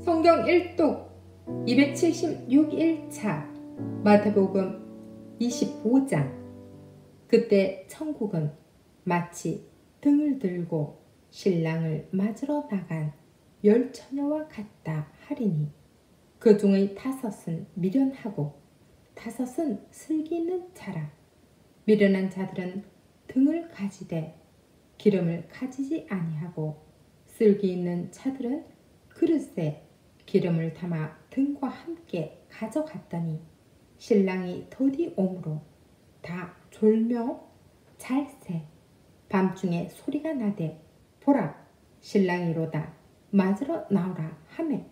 성경 1독 276일차 마태복음 25장. 그때 천국은 마치 등을 들고 신랑을 맞으러 나간 10처녀와 같다 하리니 그 중의 5은 미련하고 5은 슬기 있는 자라. 미련한 자들은 등을 가지되 기름을 가지지 아니하고 슬기 있는 자들은 그릇에 기름을 담아 등과 함께 가져갔더니 신랑이 더디 오므로 다 졸며 잘새. 밤중에 소리가 나되 보라 신랑이로다 맞으러 나오라 하매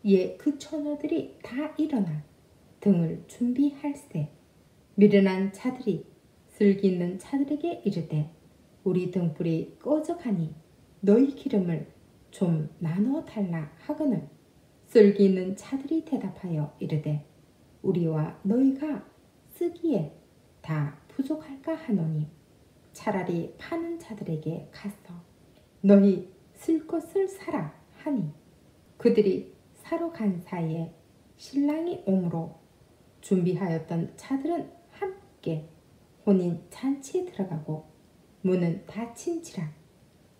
이에 그 처녀들이 다 일어나 등을 준비할세. 미련한 자들이 슬기 있는 자들에게 이르되 우리 등불이 꺼져가니 너희 기름을 좀 나누어 달라 하거늘 슬기 있는 자들이 대답하여 이르되 우리와 너희가 쓰기에 다 부족할까 하노니 차라리 파는 자들에게 가서 너희 쓸 것을 사라 하니 그들이 사러 간 사이에 신랑이 오므로 준비하였던 자들은 함께 혼인 잔치에 들어가고 문은 닫힌지라.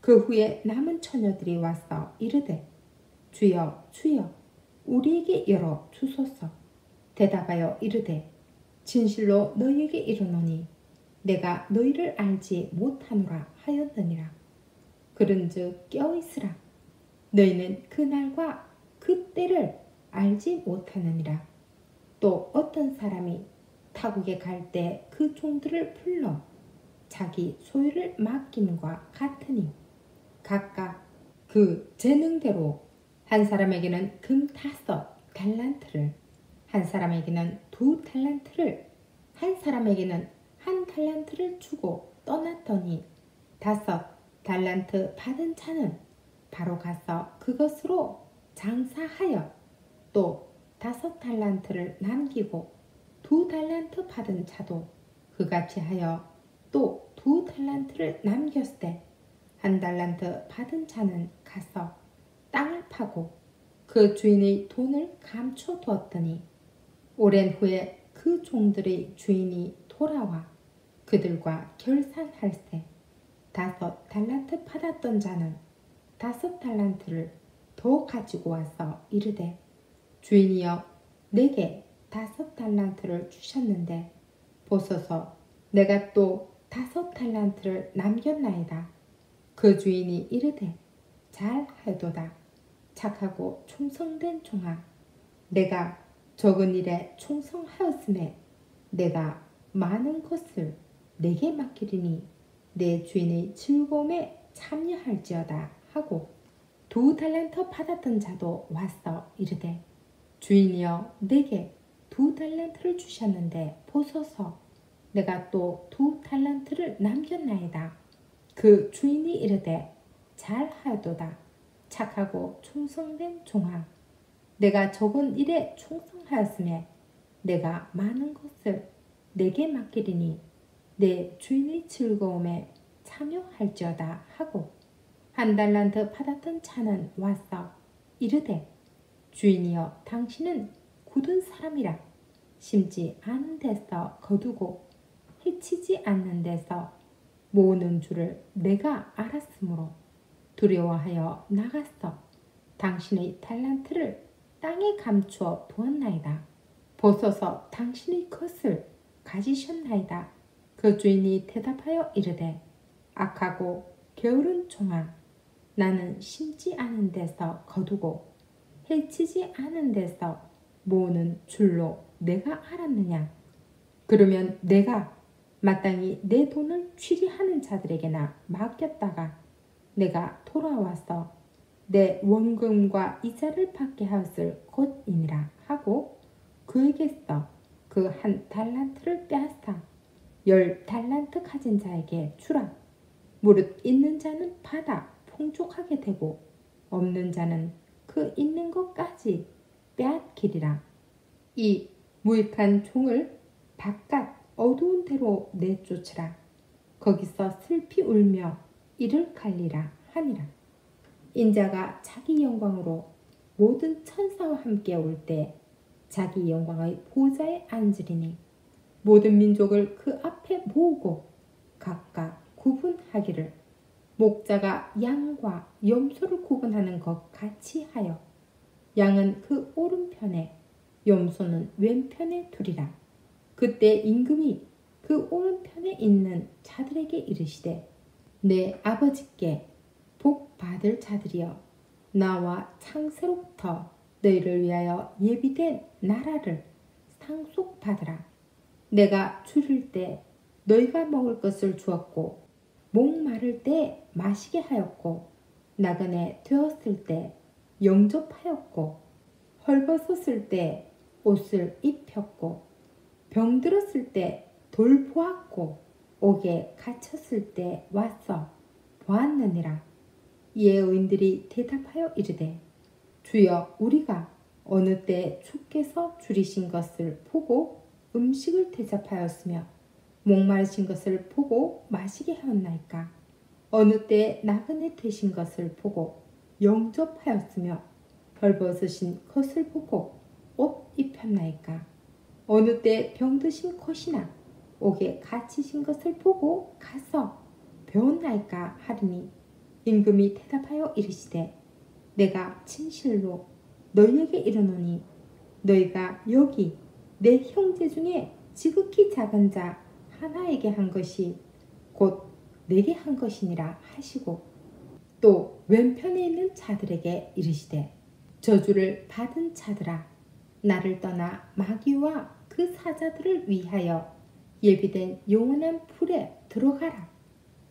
그 후에 남은 처녀들이 와서 이르되 주여 주여 우리에게 열어 주소서. 대답하여 이르되 진실로 너희에게 이르노니 내가 너희를 알지 못하노라 하였느니라. 그런즉 깨어있으라. 너희는 그날과 그 때를 알지 못하느니라. 또 어떤 사람이 타국에 갈 때 그 종들을 불러 자기 소유를 맡김과 같으니 각각 그 재능대로 한 사람에게는 금 5달란트를, 한 사람에게는 2달란트를, 한 사람에게는 1달란트를 주고 떠났더니 5달란트 받은 자는 바로 가서 그것으로 장사하여 또 5달란트를 남기고 2달란트 받은 자도 그같이 하여 또 2달란트를 남겼을 때 1달란트 받은 자는 가서 땅을 파고 그 주인의 돈을 감춰 두었더니 오랜 후에 그 종들의 주인이 돌아와 그들과 결산할세. 5달란트 받았던 자는 5달란트를 더 가지고 와서 이르되 주인이여 내게 5달란트를 주셨는데 보소서 내가 또 5달란트를 남겼나이다. 그 주인이 이르되 잘하도다 착하고 충성된 종아, 내가 적은 일에 충성하였음에 내가 많은 것을 내게 맡기리니 내 주인의 즐거움에 참여할지어다 하고 2달란트 받았던 자도 와서 이르되 주인이여 내게 2달란트를 주셨는데 보소서 내가 또 2달란트를 남겼나이다. 그 주인이 이르되 잘하도다 착하고 충성된 종아, 내가 적은 일에 충성하였음에 내가 많은 것을 내게 맡기리니 내 주인의 즐거움에 참여할지어다 하고 1달란트 받았던 자는 와서 이르되 주인이여 당신은 굳은 사람이라 심지 않은 데서 거두고 해치지 않는 데서 모으는 줄을 내가 알았으므로 두려워하여 나갔어 당신의 달란트를 땅에 감추어 두었나이다. 보소서 당신의 것을 가지셨나이다. 그 주인이 대답하여 이르되 악하고 게으른 종아, 나는 심지 않은 데서 거두고 해치지 않은 데서 모으는 줄로 내가 알았느냐. 그러면 내가 마땅히 내 돈을 취리하는 자들에게나 맡겼다가 내가 돌아와서 내 원금과 이자를 받게 하였을 것이니라 하고 그에게서 그 1달란트를 빼앗아 10달란트 가진 자에게 주라. 무릇 있는 자는 받아 풍족하게 되고 없는 자는 그 있는 것까지 빼앗기리라. 이 무익한 종을 바깥 어두운 데로 내쫓으라. 거기서 슬피 울며 이를 갈리라 하니라. 인자가 자기 영광으로 모든 천사와 함께 올 때 자기 영광의 보좌에 앉으리니 모든 민족을 그 앞에 모으고 각각 구분하기를 목자가 양과 염소를 구분하는 것 같이 하여 양은 그 오른편에 염소는 왼편에 두리라. 그때 임금이 그 오른편에 있는 자들에게 이르시되 내 아버지께 복 받을 자들이여 나와 창세로부터 너희를 위하여 예비된 나라를 상속받으라. 내가 줄일 때 너희가 먹을 것을 주었고 목마를 때 마시게 하였고 나그네 되었을 때 영접하였고 헐벗었을 때 옷을 입혔고 병들었을 때 돌보았고 옥에 갇혔을 때 와서 보았느니라. 이에 의인들이 대답하여 이르되 주여 우리가 어느 때 주께서 줄이신 것을 보고 음식을 대접하였으며 목마르신 것을 보고 마시게 하였나이까. 어느 때 나그네 되신 것을 보고 영접하였으며 벌벗으신 것을 보고 옷 입혔나이까. 어느 때 병드신 것이나 옥에 갇히신 것을 보고 가서 배웠나이까 하리니 임금이 대답하여 이르시되 내가 진실로 너희에게 이르노니 너희가 여기 내 형제 중에 지극히 작은 자 하나에게 한 것이 곧 내게 한 것이니라 하시고 또 왼편에 있는 자들에게 이르시되 저주를 받은 자들아 나를 떠나 마귀와 그 사자들을 위하여 예비된 영원한 불에 들어가라.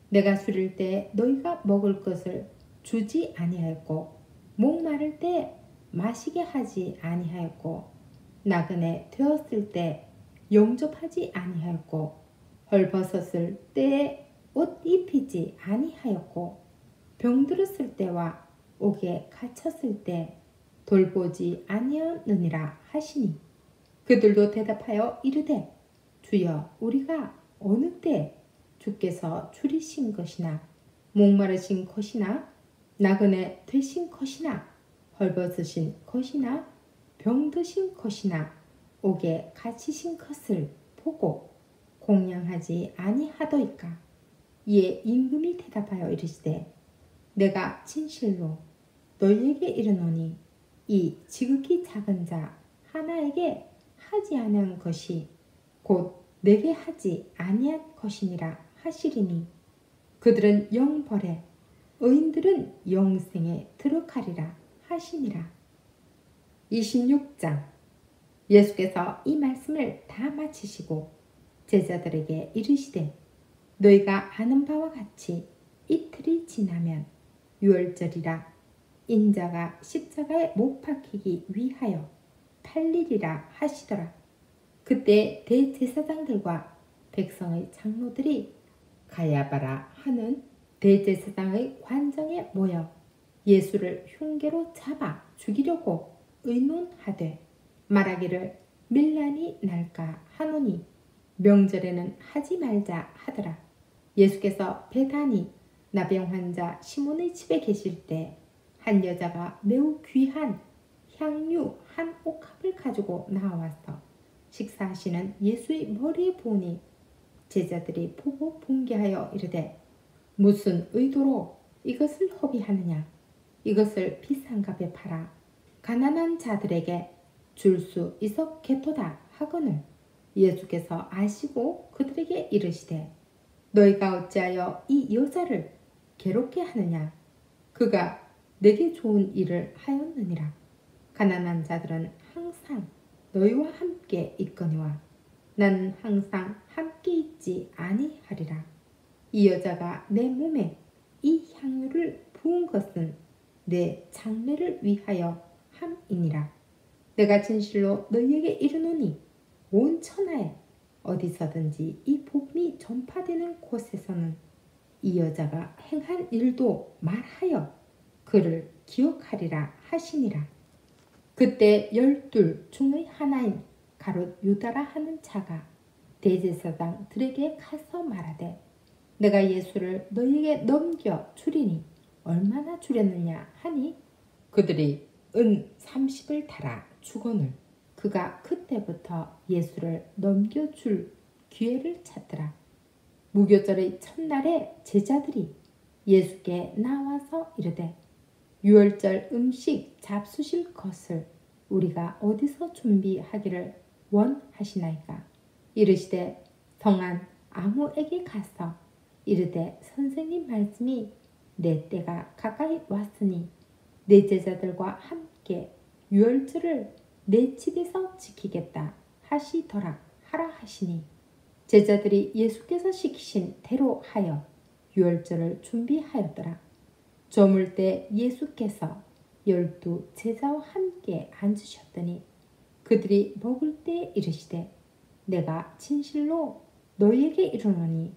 내가 줄일 때 너희가 먹을 것을 주지 아니하였고 목마를 때 마시게 하지 아니하였고 나그네 되었을 때 영접하지 아니하였고 헐벗었을 때에 옷 입히지 아니하였고 병들었을 때와 옥에 갇혔을 때 돌보지 아니하였느니라 하시니 그들도 대답하여 이르되 주여 우리가 어느 때 주께서 줄이신 것이나 목마르신 것이나 나그네 되신 것이나 헐벗으신 것이나 병드신 것이나 옥에 갇히신 것을 보고 공양하지 아니하더이까. 이에 임금이 대답하여 이르시되 내가 진실로 너희에게 이르노니 이 지극히 작은 자 하나에게 하지 아니한 것이 곧 내게 하지 아니한 것이니라 하시리니 그들은 영벌에 의인들은 영생에 들어가리라 하시니라. 26장. 예수께서 이 말씀을 다 마치시고 제자들에게 이르시되 너희가 아는 바와 같이 이틀이 지나면 유월절이라 인자가 십자가에 못 박히기 위하여 팔리리라 하시더라. 그때 대제사장들과 백성의 장로들이 가야바라 하는 대제사장의 관정에 모여 예수를 흉계로 잡아 죽이려고 의논하되 말하기를 밀란이 날까 하노니 명절에는 하지 말자 하더라. 예수께서 베다니 나병 환자 시몬의 집에 계실 때 한 여자가 매우 귀한 향유 한 옥합을 가지고 나와서 식사하시는 예수의 머리에 부으니 제자들이 보고 분개하여 이르되 무슨 의도로 이것을 허비하느냐. 이것을 비싼 값에 팔아 가난한 자들에게 줄 수 있었겠도다 하거늘 예수께서 아시고 그들에게 이르시되 너희가 어찌하여 이 여자를 괴롭게 하느냐. 그가 내게 좋은 일을 하였느니라. 가난한 자들은 항상 너희와 함께 있거니와 나는 항상 함께 있지 아니하리라. 이 여자가 내 몸에 이 향유를 부은 것은 내 장례를 위하여 함이니라. 내가 진실로 너희에게 이르노니 온 천하에 어디서든지 이 복음이 전파되는 곳에서는 이 여자가 행한 일도 말하여 그를 기억하리라 하시니라. 그때 12 중의 하나인 가롯 유다라 하는 자가 대제사장들에게 가서 말하되 내가 예수를 너희에게 넘겨 주리니 얼마나 주렸느냐 하니 그들이 은 30을 달아 주거늘 그가 그때부터 예수를 넘겨줄 기회를 찾더라. 무교절의 첫날에 제자들이 예수께 나와서 이르되 유월절 음식 잡수실 것을 우리가 어디서 준비하기를 원하시나이까. 이르시되 성한 아무에게 가서 이르되 선생님 말씀이 내 때가 가까이 왔으니 내 제자들과 함께 유월절을 내 집에서 지키겠다 하시더라 하라 하시니 제자들이 예수께서 시키신 대로 하여 유월절을 준비하였더라. 저물 때 예수께서 12 제자와 함께 앉으셨더니 그들이 먹을 때 이르시되 내가 진실로 너희에게 이르노니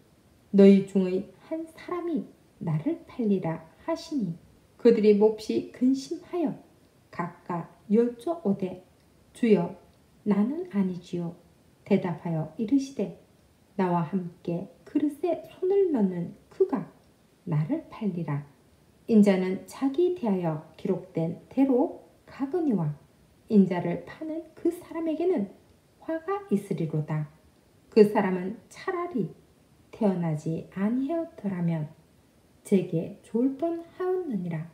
너희 중의 한 사람이 나를 팔리라 하시니 그들이 몹시 근심하여 각각 여쭤오되 주여 나는 아니지요. 대답하여 이르시되 나와 함께 그릇에 손을 넣는 그가 나를 팔리라. 인자는 자기 대하여 기록된 대로 가거니와 인자를 파는 그 사람에게는 화가 있으리로다. 그 사람은 차라리 태어나지 아니하였더라면 제게 좋을 뻔하였느니라.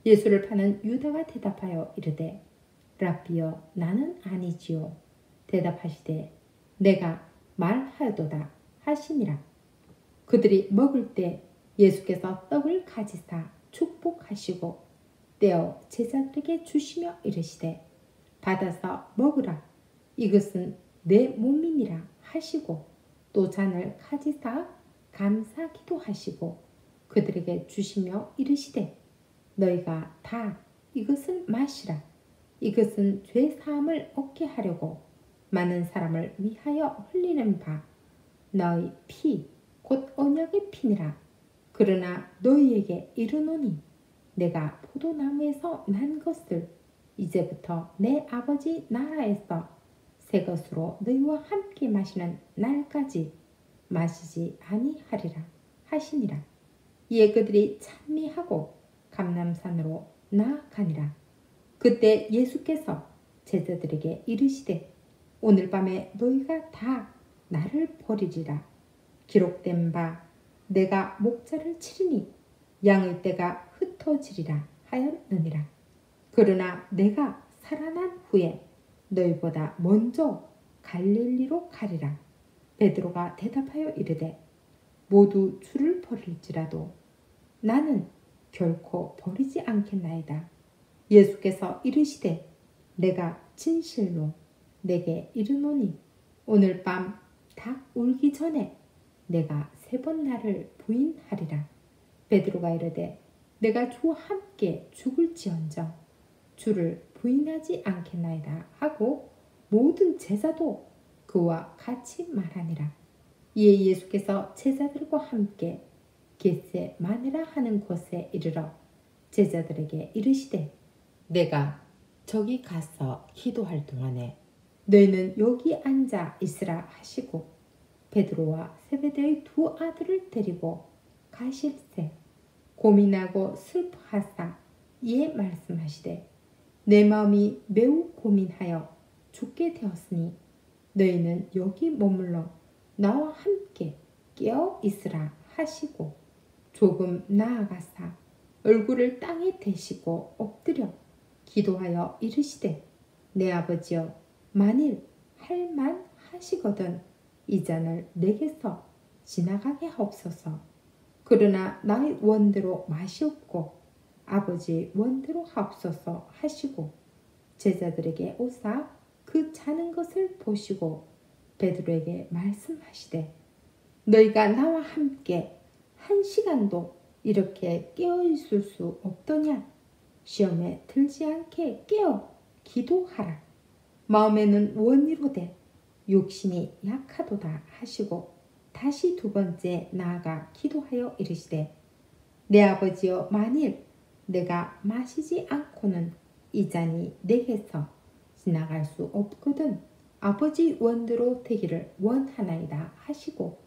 예수를 파는 유다가 대답하여 이르되 랍비여 나는 아니지요. 대답하시되 내가 말하여도다 하시니라. 그들이 먹을 때 예수께서 떡을 가지사 축복하시고 떼어 제자들에게 주시며 이르시되 받아서 먹으라. 이것은 내 몸이니라 하시고 또 잔을 가지사 감사 기도하시고 그들에게 주시며 이르시되 너희가 다 이것을 마시라. 이것은 죄 사함을 얻게 하려고 많은 사람을 위하여 흘리는 바 너희 피 곧 언약의 피니라. 그러나 너희에게 이르노니 내가 포도나무에서 난 것을 이제부터 내 아버지 나라에서 새 것으로 너희와 함께 마시는 날까지 마시지 아니하리라 하시니라. 이에 그들이 찬미하고 감람산으로 나아가니라. 그때 예수께서 제자들에게 이르시되 오늘 밤에 너희가 다 나를 버리리라. 기록된 바 내가 목자를 치리니 양의 떼가 흩어지리라 하였느니라. 그러나 내가 살아난 후에 너희보다 먼저 갈릴리로 가리라. 베드로가 대답하여 이르되 모두 주를 버릴지라도 나는 결코 버리지 않겠나이다. 예수께서 이르시되 내가 진실로 내게 이르노니 오늘 밤 닭 울기 전에 내가 3번 나를 부인하리라. 베드로가 이르되 내가 주와 함께 죽을지언정 주를 부인하지 않겠나이다 하고 모든 제자도 그와 같이 말하니라. 이에 예수께서 제자들과 함께 겟세마네라 하는 곳에 이르러 제자들에게 이르시되 내가 저기 가서 기도할 동안에 너희는 여기 앉아 있으라 하시고 베드로와 세베대의 2 아들을 데리고 가실새 고민하고 슬퍼하사 이에 말씀하시되 내 마음이 매우 고민하여 죽게 되었으니 너희는 여기 머물러 나와 함께 깨어 있으라 하시고 조금 나아가사 얼굴을 땅에 대시고 엎드려 기도하여 이르시되 내 아버지여 만일 할만 하시거든 이 잔을 내게서 지나가게 하옵소서. 그러나 나의 원대로 마시옵고 아버지의 원대로 하옵소서 하시고 제자들에게 오사 그 자는 것을 보시고 베드로에게 말씀하시되 너희가 나와 함께 1시간도 이렇게 깨어 있을 수 없더냐. 시험에 들지 않게 깨어 기도하라. 마음에는 원이로되 육신이 약하도다 하시고 다시 2번째 나아가 기도하여 이르시되 내 아버지여 만일 내가 마시지 않고는 이 잔이 내게서 지나갈 수 없거든 아버지 원대로 되기를 원하나이다 하시고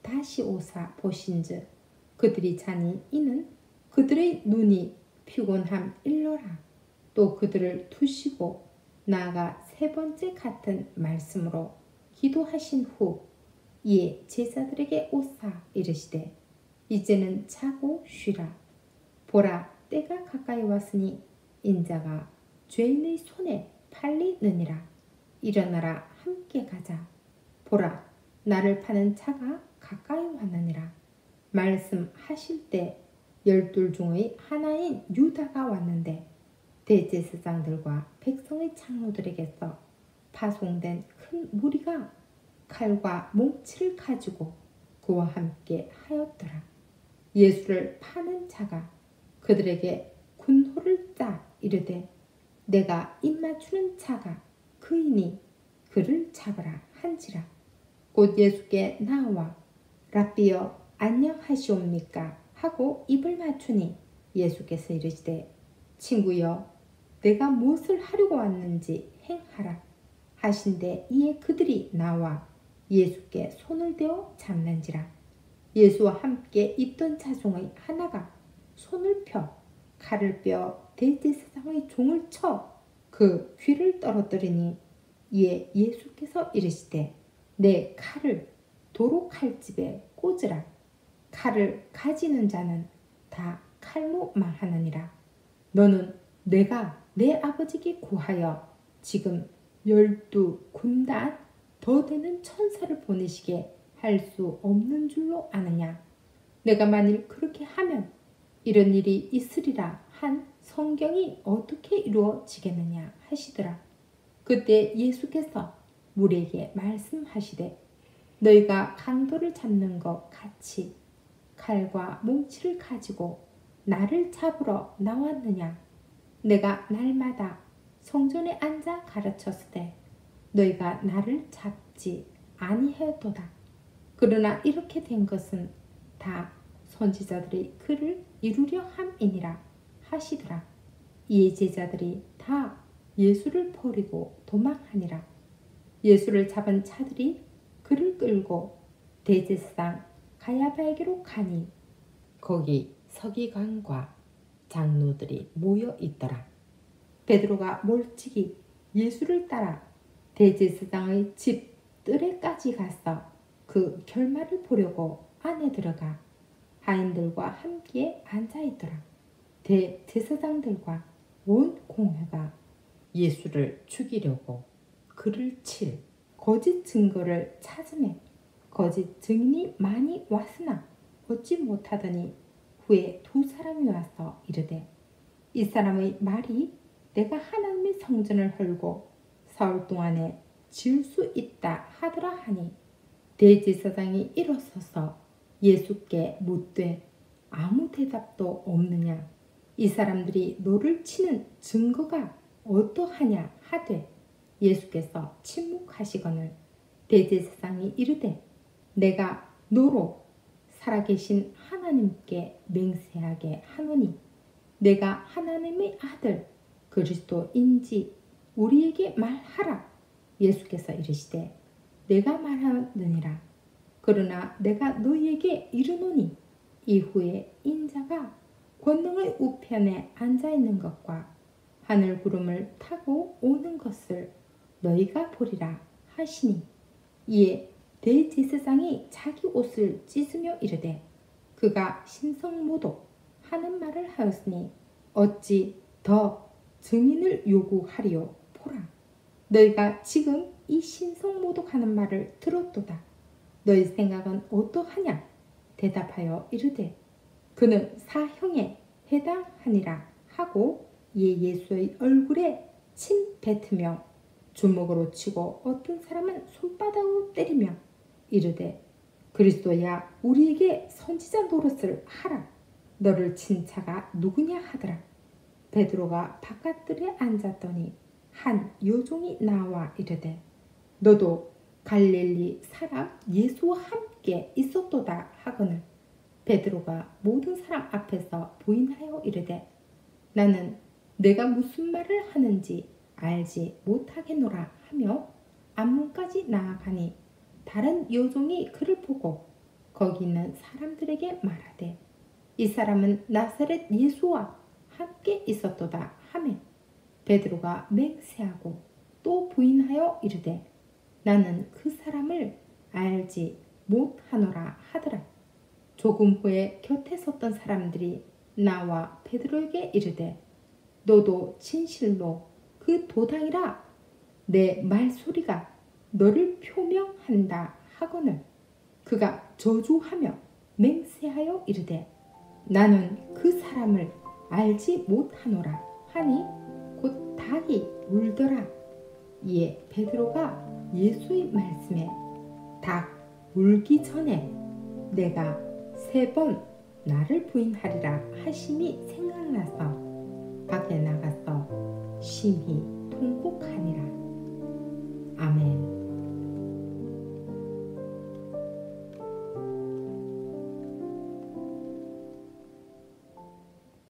다시 오사 보신즉 그들이 자니 이는 그들의 눈이 피곤함 일러라. 또 그들을 두시고 나아가 세 번째 같은 말씀으로 기도하신 후 이에 제자들에게 오사 이르시되 이제는 자고 쉬라. 보라, 때가 가까이 왔으니 인자가 죄인의 손에 팔리느니라. 일어나라, 함께 가자. 보라, 나를 파는 자가 가까이 왔느니라. 말씀하실 때 12 중의 하나인 유다가 왔는데 대제사장들과 백성의 장로들에게서 파송된 큰 무리가 칼과 몽치를 가지고 그와 함께 하였더라. 예수를 파는 자가 그들에게 군호를 짜 이르되 내가 입맞추는 자가 그이니 그를 잡으라 한지라. 곧 예수께 나와 랍비여 안녕하시옵니까 하고 입을 맞추니 예수께서 이르시되 친구여 내가 무엇을 하려고 왔는지 행하라 하신대 이에 그들이 나와 예수께 손을 대어 잡는지라. 예수와 함께 있던 자 중의 하나가 손을 펴 칼을 빼어 대제사장의 종을 쳐 그 귀를 떨어뜨리니 이에 예수께서 이르시되 내 칼을 도로 칼집에 꽂으라. 칼을 가지는 자는 다 칼로 망하느니라. 너는 내가 내 아버지께 구하여 지금 12 군단 더 되는 천사를 보내시게 할 수 없는 줄로 아느냐. 내가 만일 그렇게 하면 이런 일이 있으리라 한 성경이 어떻게 이루어지겠느냐 하시더라. 그때 예수께서 무리에게 말씀하시되 너희가 강도를 잡는 것 같이 칼과 몽치를 가지고 나를 잡으러 나왔느냐. 내가 날마다 성전에 앉아 가르쳤을 때 너희가 나를 잡지 아니하였도다. 그러나 이렇게 된 것은 다 선지자들이 그를 이루려 함이니라 하시더라. 이에 제자들이 다 예수를 버리고 도망하니라. 예수를 잡은 자들이 그를 끌고 대제사장 가야바에게로 가니 거기 서기관과 장로들이 모여 있더라. 베드로가 몰치기 예수를 따라 대제사장의 집 뜰에까지 가서 그 결말을 보려고 안에 들어가 하인들과 함께 앉아있더라. 대제사장들과 온 공회가 예수를 죽이려고 그를 칠 거짓 증거를 찾으매 거짓 증인이 많이 왔으나 얻지 못하더니 후에 2 사람이 와서 이르되 이 사람의 말이 내가 하나님의 성전을 헐고 사흘 동안에 지을 수 있다 하더라 하니 대제사장이 일어서서 예수께 묻되 아무 대답도 없느냐. 이 사람들이 너를 치는 증거가 어떠하냐 하되 예수께서 침묵하시거늘 대제사장이 이르되 내가 너로 살아계신 하나님께 맹세하게 하노니 내가 하나님의 아들 그리스도인지 우리에게 말하라. 예수께서 이르시되 내가 말하느니라. 그러나 내가 너희에게 이르노니 이후에 인자가 권능의 우편에 앉아있는 것과 하늘 구름을 타고 오는 것을 너희가 보리라 하시니 이에 대제사장이 자기 옷을 찢으며 이르되 그가 신성모독 하는 말을 하였으니 어찌 더 증인을 요구하리요. 보라, 너희가 지금 이 신성모독하는 말을 들었도다. 너희 생각은 어떠하냐. 대답하여 이르되 그는 사형에 해당하니라 하고 이에 예수의 얼굴에 침 뱉으며 주먹으로 치고 어떤 사람은 손바닥으로 때리며 이르되 그리스도야 우리에게 선지자 노릇을 하라. 너를 친 자가 누구냐 하더라. 베드로가 바깥들에 앉았더니 한 여종이 나와 이르되 너도 갈릴리 사람 예수와 함께 있었도다 하거늘 베드로가 모든 사람 앞에서 부인하여 이르되 나는 내가 무슨 말을 하는지 알지 못하겠노라 하며 앞문까지 나아가니 다른 여종이 그를 보고 거기 있는 사람들에게 말하되 이 사람은 나사렛 예수와 함께 있었도다 하매 베드로가 맹세하고 또 부인하여 이르되 나는 그 사람을 알지 못하노라 하더라. 조금 후에 곁에 섰던 사람들이 나와 베드로에게 이르되 너도 진실로 그 도당이라 내 말소리가 너를 표명한다 하거늘 그가 저주하며 맹세하여 이르되 나는 그 사람을 알지 못하노라 하니 곧 닭이 울더라. 이에 베드로가 예수의 말씀에 닭 울기 전에 내가 3번 나를 부인하리라 하심이 생각나서 밖에 나가서 심히 통곡하니라. 아멘.